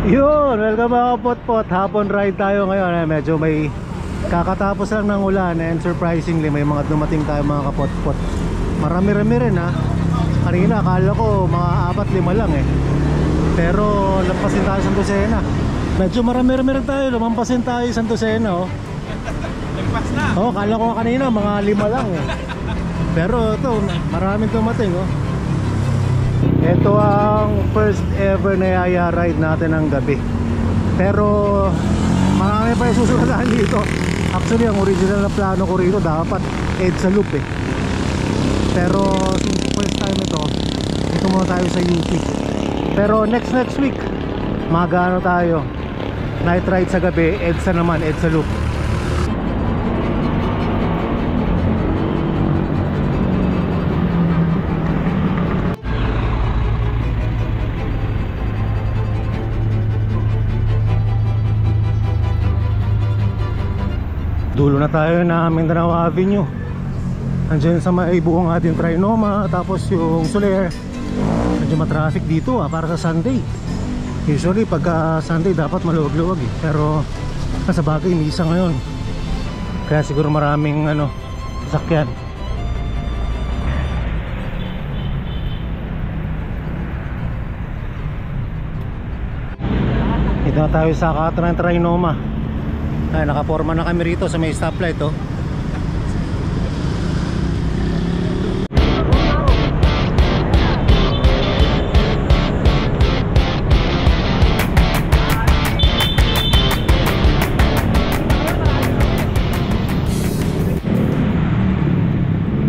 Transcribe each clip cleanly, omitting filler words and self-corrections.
Yun, welcome mga kapot-pot. Hapon ride tayo ngayon. Medyo may kakatapos lang ng ulan and surprisingly may mga dumating tayo mga kapot-pot. Marami-rami rin ha. Kanina akala ko mga 4-5 lang eh. Pero lampasin tayo sa dosena. Medyo marami-rami rin tayo. Lumampasin tayo sa dosena oh. Lampas na. Oh, akala ko kanina mga 5 lang eh. Pero ito, maraming dumating oh. Ito ang first ever na yaya ride natin ng gabi. Pero marami pa yung susunod dito. Actually ang original na plano ko rito dapat EDSA loop eh. Pero since first time ito muna tayo sa UP. Pero next week magano tayo night ride sa gabi, EDSA naman, EDSA loop. Dulo na tayo na Mindanao Avenue. Andiyan sa may buong ating Trinoma. Tapos yung Soler. Medyo matraffic dito para sa Sunday. Usually pagka Sunday dapat maluwag-luwag eh. Pero sa bagay misa ngayon. Kaya siguro maraming sasakyan. Ito na tayo sa Katran Trinoma. Ay, nakaporma na kami rito sa may stoplight oh.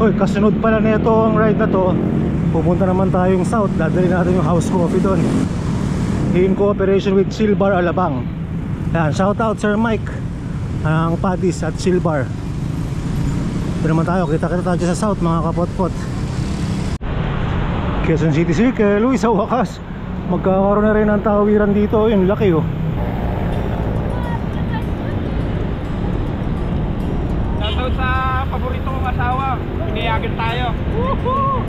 Hoy, kasunod pala nito ang ride na to. Pupunta naman tayong south. Dadali natin yung house coffee doon. In cooperation with Silbar Alabang. Yan, shout out Sir Mike ang Padis at Silbar. Ito naman tayo, kita-kita tayo sa south mga kapot-pot. Quezon City Circle. Uy, sa wakas magkakaroon na rin ng tawiran dito. Yung laki oh. Shoutout sa paborito kong asawa. Pinayagan tayo. Woohoo!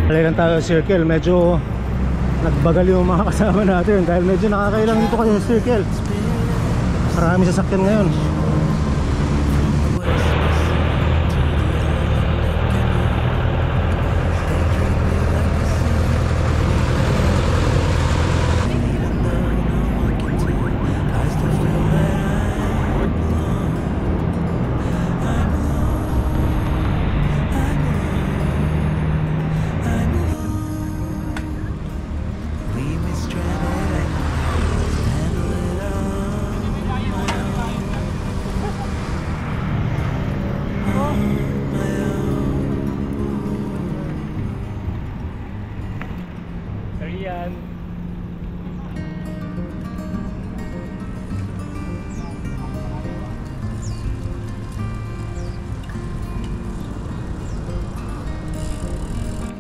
Halika tayo sa circle. Medyo nagbagal yung mga kasama natin dahil medyo nakakailang dito kasi sa circle. Marami sasakyan ngayon.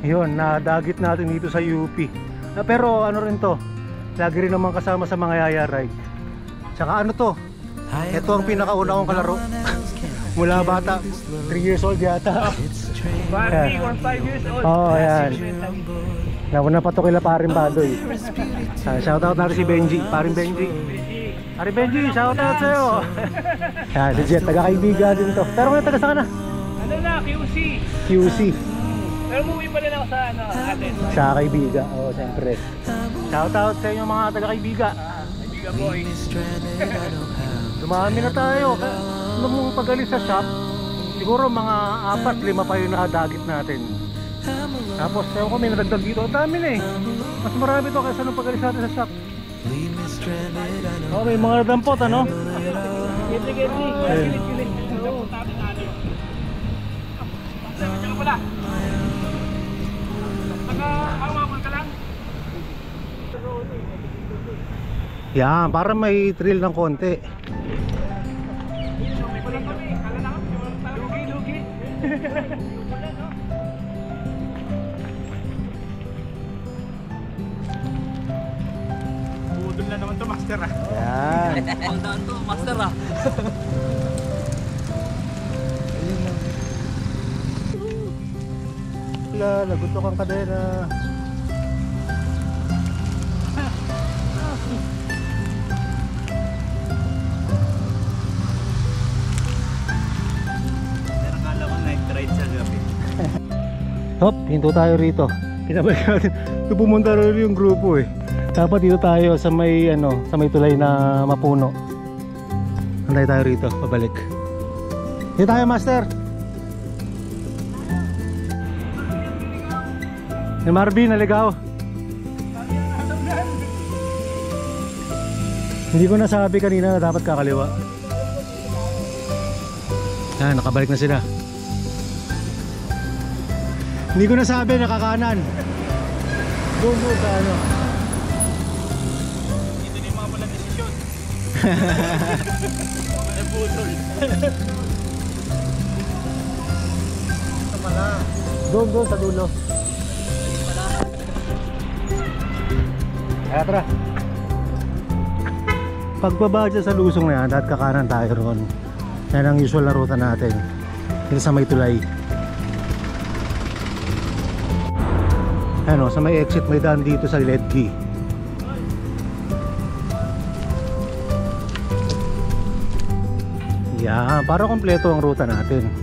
Yun, nadagit natin dito sa UP. Pero ano rin to, lagi rin naman kasama sa mga yaya ride. Tsaka ano to, ito ang pinakauna kong kalaro. Mula bata, 3 years old yata. 3 or 5 years old. Oo, yan. Nauna pa to kila Paring Badoy. Shoutout natin si Benji, Paring Benji. Paring Benji, shoutout sa'yo. Yan, si Jet, taga-kaibigan din to. Pero ngayon taga saan ka na? Ano na, QC. QC. Pero umuwi pa rin ako sa atin. Sa kaibigan, oo, siyempre. Shoutout sa inyo mga taga-kaibigan. Kaibigan boy. Dumami na tayo. Nung pagalis sa shop, siguro mga 4-5 pa yung nakadagit natin. Tapos ewan ko may nadagdag dito. Ang dami na eh. Mas marami to kaysa nung pagalis natin sa shop. Oh, may mga nadampot ano? Gitli. Kilit. Dampot natin natin. Tsaka pala. Naka-awamon ka lang. Yan, para may thrill ng konti. Lugi. Budol na naman to, master ah. Yan. Pagdaan to, master ah. lagot kang kadena. Pero kala ko night ride sa gabi. Hop, hinto tayo rito. Pinabalik natin. Ito pumunta rin yung grupo eh. Dapat dito tayo sa may sa may tulay na mapuno. Antay tayo rito, pabalik. Dito tayo, master. Ni Marvin, naligaw. Hindi ko nasabi kanina na dapat kakaliwa. Yan, nakabalik na sila. Hindi ko nasabi, nakakanan. Go sa ano. Ito na yung mga pala desisyon. Mga putol. Go sa dulo. Kaya tara. Pagbaba dyan sa lusong na yan, dapat kakanan tayo ron. Yan ang usual na ruta natin. Dito sa may tulay. Ano, sa may exit may daan dito sa Ledgi. Yan, para kompleto ang ruta natin.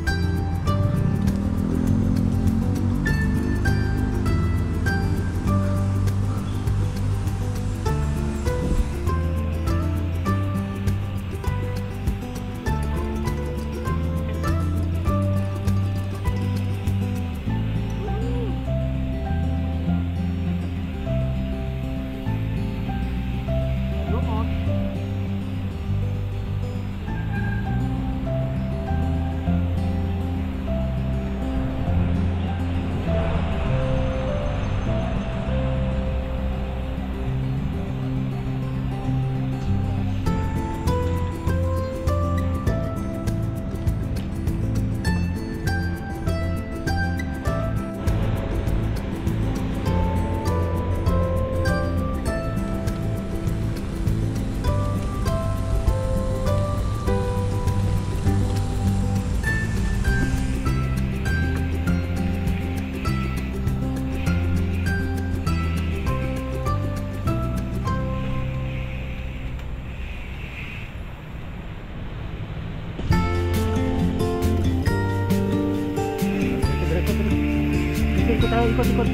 Ikot.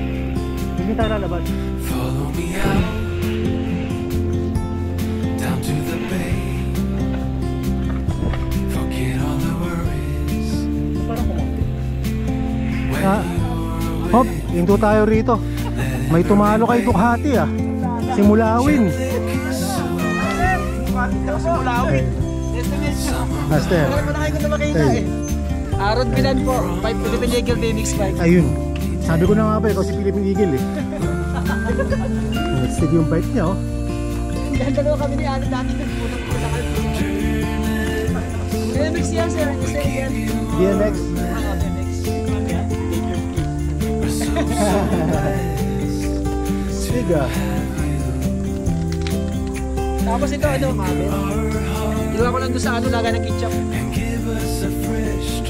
Hindi tayo lalabas. Follow me out down to the bay. Forget all the worries. Parang kumunti. Hop, hinto tayo rito. May tumalo kay Ducati ah. Si Mulawin. Master. Rod Bilan po, Philippine Eagle BMX bike. Ayun. Sabi ko na nga ba, ikaw si Philippine Eagle eh. Nag-stick yung bike niya oh. Yan, dalawa kami ni Ano dati nagpunang ko na kayo. BMX yan, sir. Ito sir yan. BMX. BMX. Siga. Tapos ito, ginawa ko lang doon sa laga ng ketchup.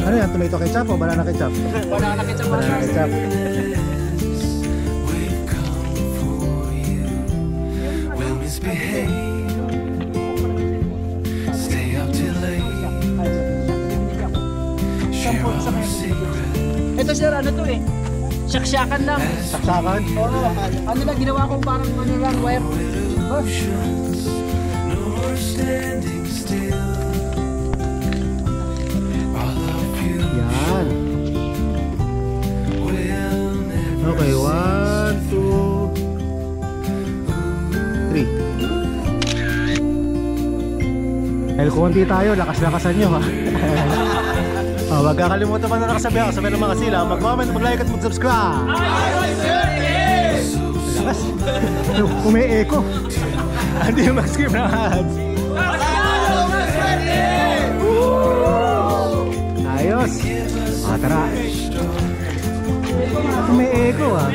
Ano yan? Tomato ketchup o banana ketchup? Banana ketchup. Banana ketchup. Stay up till late. Share our secret. Ito sir, ano to eh? Shakshakan lang. Saksakan. Oo, ano lang, ginawa kong parang ano lang, wire. Oceans, no more standing still. All of you Yan. will never Okay, 1, 2, 3. Dahil konti tayo, lakas-lakasan nyo ha. Huwag kakalimutan pa na nakasabi ako. Sabi ng mga sila, mag-comment, mag-like at mag-subscribe. Lakas. Umi-echo. Hindi yung mag-skip na ads. Ayos. Tara. Umi-echo ha.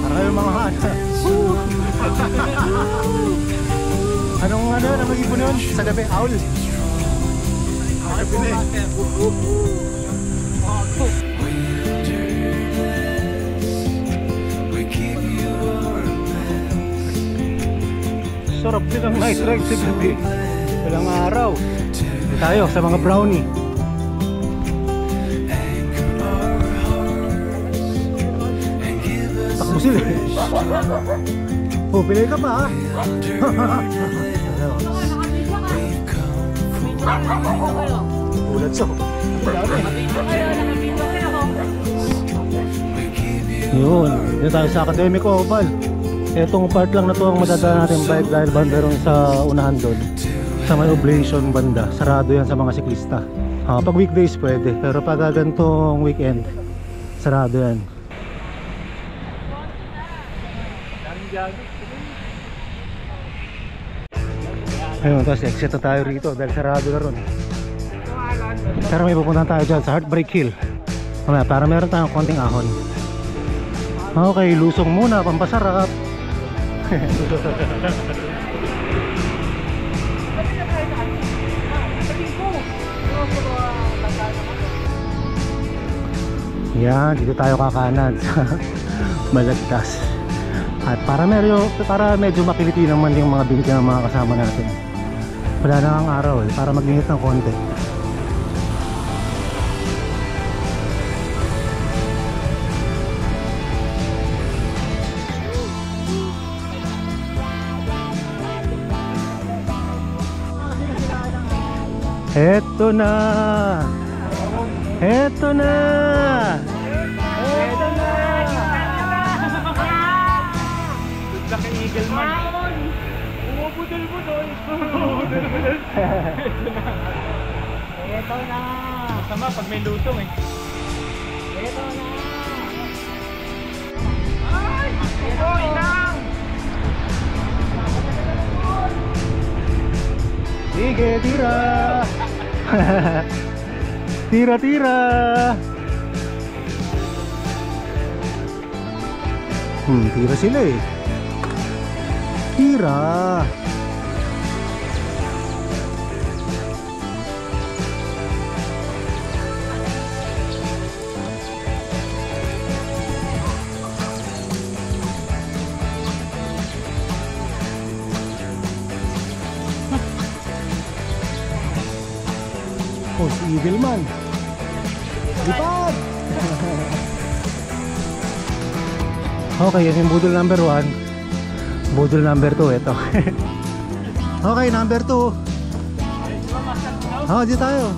Para yung mga hana. Anong ibon yun? Sa gabi, owl. We keep you warm. Sarap din ang night ride sa gabi. Walang araw. Tayo sa mga brownie. Takbo sila eh. Oh, pili ka pa ha? Ulat so. Yun, dito tayo sa Academic Oval. Etong part lang na to ang madadaan natin bike dahil banderong sa unahan doon. Sa may Oblation banda, sarado yan sa mga siklista. Pag weekdays pwede, pero pag gantong weekend, sarado yan. Ayun, tapos exit na tayo rito dahil sarado na ron. Pero may pupuntahan tayo dyan sa Heartbreak Hill. Mamaya, para meron tayong konting ahon. Okay, lusong muna, pampasarap. Yan, dito tayo kakanan sa Malagtas. At para medyo makiliti naman yung mga binti ng mga kasama natin. Wala na ang araw eh, para mag-init ng konti. Eto na! Eto na! Eto na! Laki eagle man. Umubudol-budol. Ito na. Sama pag may lutong eh. Ito na. Ay! Boy lang! Sige, tira! Tira, tira! Tira sila eh. Tira! Oh, si Eagle man. Lipad! Okay, yan yung budol number 1. Budol number 2, ito. Okay, number 2. Dito tayo.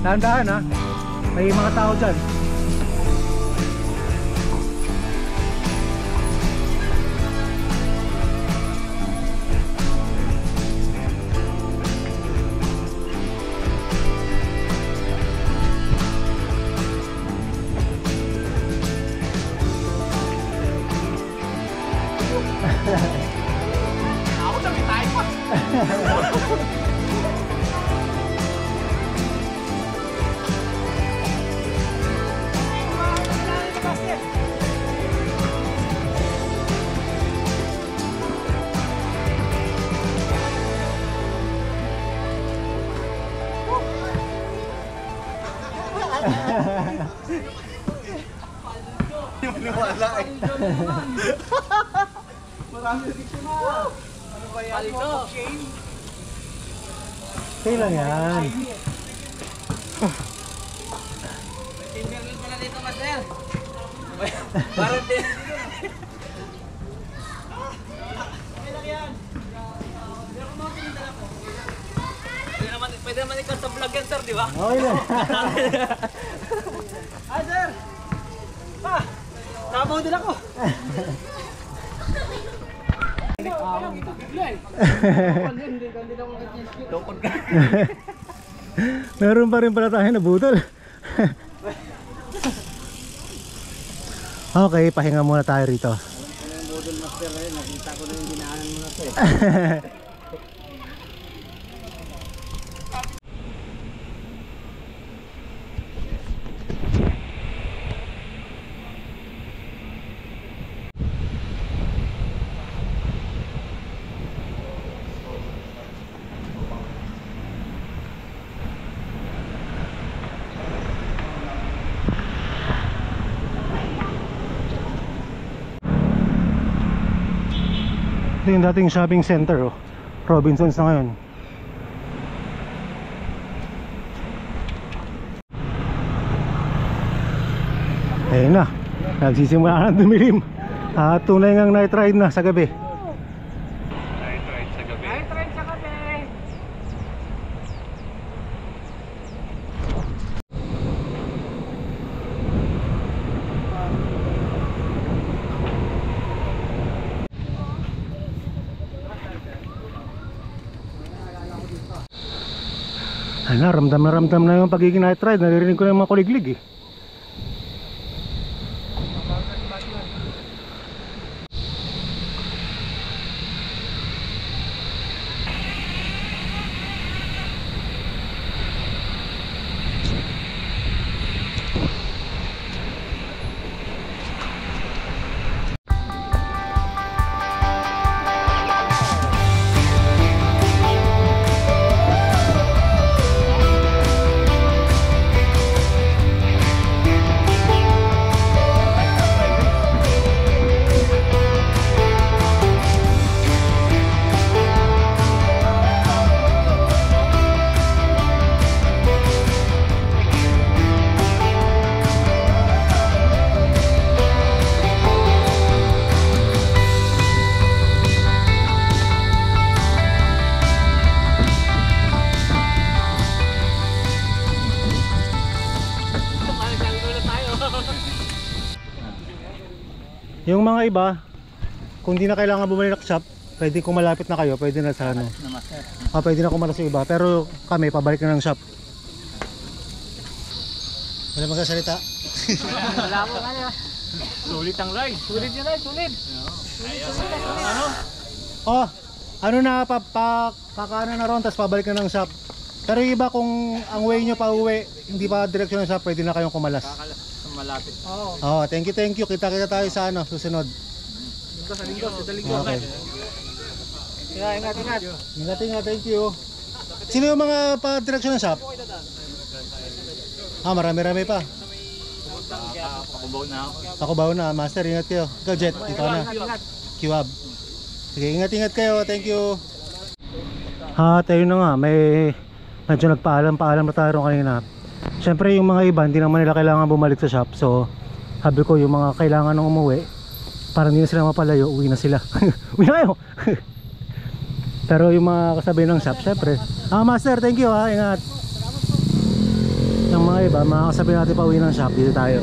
Dahan-dahan ha. May mga tao dyan. Ako sabi tayo pa. Wala eh. Marami dito na. Ano ba yan? Okay lang yan. Tinderil pala dito, Master. Parang din. Okay lang yan. Pwede naman ikaw sa vlog yan, sir, di ba? Okay lang. Hi, sir! Nakabaw din ako. Meron pa rin pala tayo na budol. Okay, pahinga muna tayo rito. Yung budol master eh, nakita ko na yung dinaanan mo na ito eh. Ito yung dating shopping center, oh. Robinsons na ngayon. Ayun na, nagsisimula na dumilim. Tunay ngang night ride na sa gabi. Night ride sa gabi. Night ride sa gabi. Ay na, ramdam na yung pagiging night ride. Naririnig ko na yung mga kuliglig eh. Yung mga iba, kung di na kailangan bumalik ng shop, pwede kung malapit na kayo, pwede na sa ano. Pwede na kumalas yung iba, pero kami pabalik na ng shop. Wala magsasalita. Wala mo kaya. Sulit ang ride. Sulit yun ay, sulit. Ano na, pakano na ron, tapos pabalik na ng shop. Pero yung iba, kung ang way nyo pa uwi, hindi pa direksyon ng shop, pwede na kayong kumalas. Malapit. Thank you. Kita tayo sa ano, susunod. Sa linggo. Okay. Ingat. Ingat, thank you. Sino yung mga pa-direksyon ng shop? Marami pa. Pakubaw na, master, ingat kayo. Ikaw, Jet, dito ka na. Kiwab. Sige, ingat kayo, thank you. Tayo na nga, medyo nagpaalam na tayo kanina. Siyempre yung mga iba, hindi naman nila kailangan bumalik sa shop. So, sabi ko yung mga kailangan nang umuwi, parang hindi na sila mapalayo, uwi na sila. Uwi na kayo! Pero yung mga kasabi ng shop, siyempre. Master, thank you ha, ingat. Yung mga iba, mga kasabi natin pa uwi ng shop, dito tayo.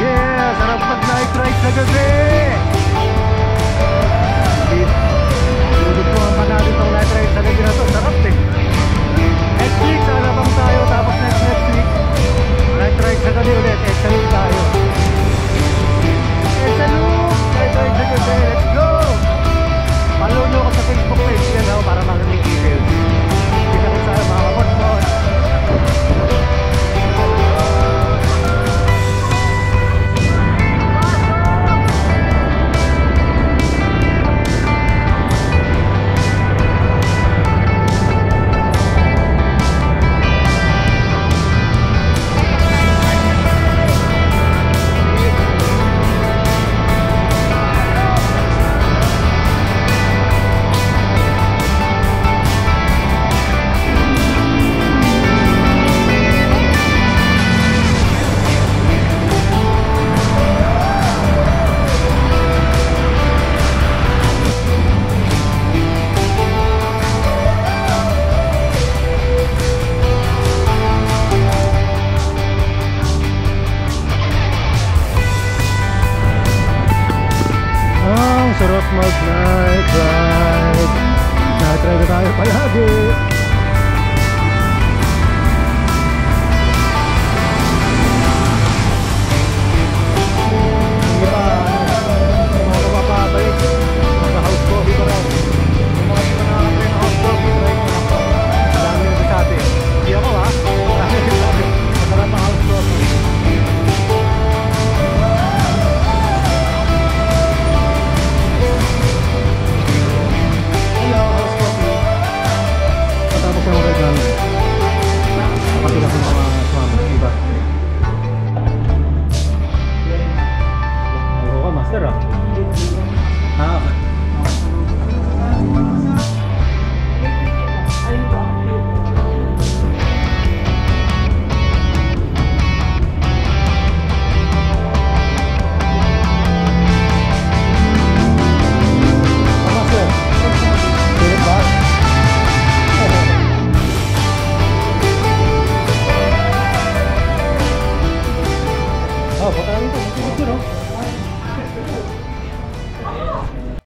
Yeah! Sarap mag night ride sa gabi! Dudugtungan pa natin itong night ride sa gabi na to, sarap eh. Next week, sa Alabang tayo, tapos next week night ride sa gabi ulit, Exaloop tayo. Exaloop! Night ride sa gabi, let's go! Follow nyo ako sa Facebook page yan para maraming details. Kita ko sa mga kapot-pot. Sarap mag night ride. Night ride tayo palagi.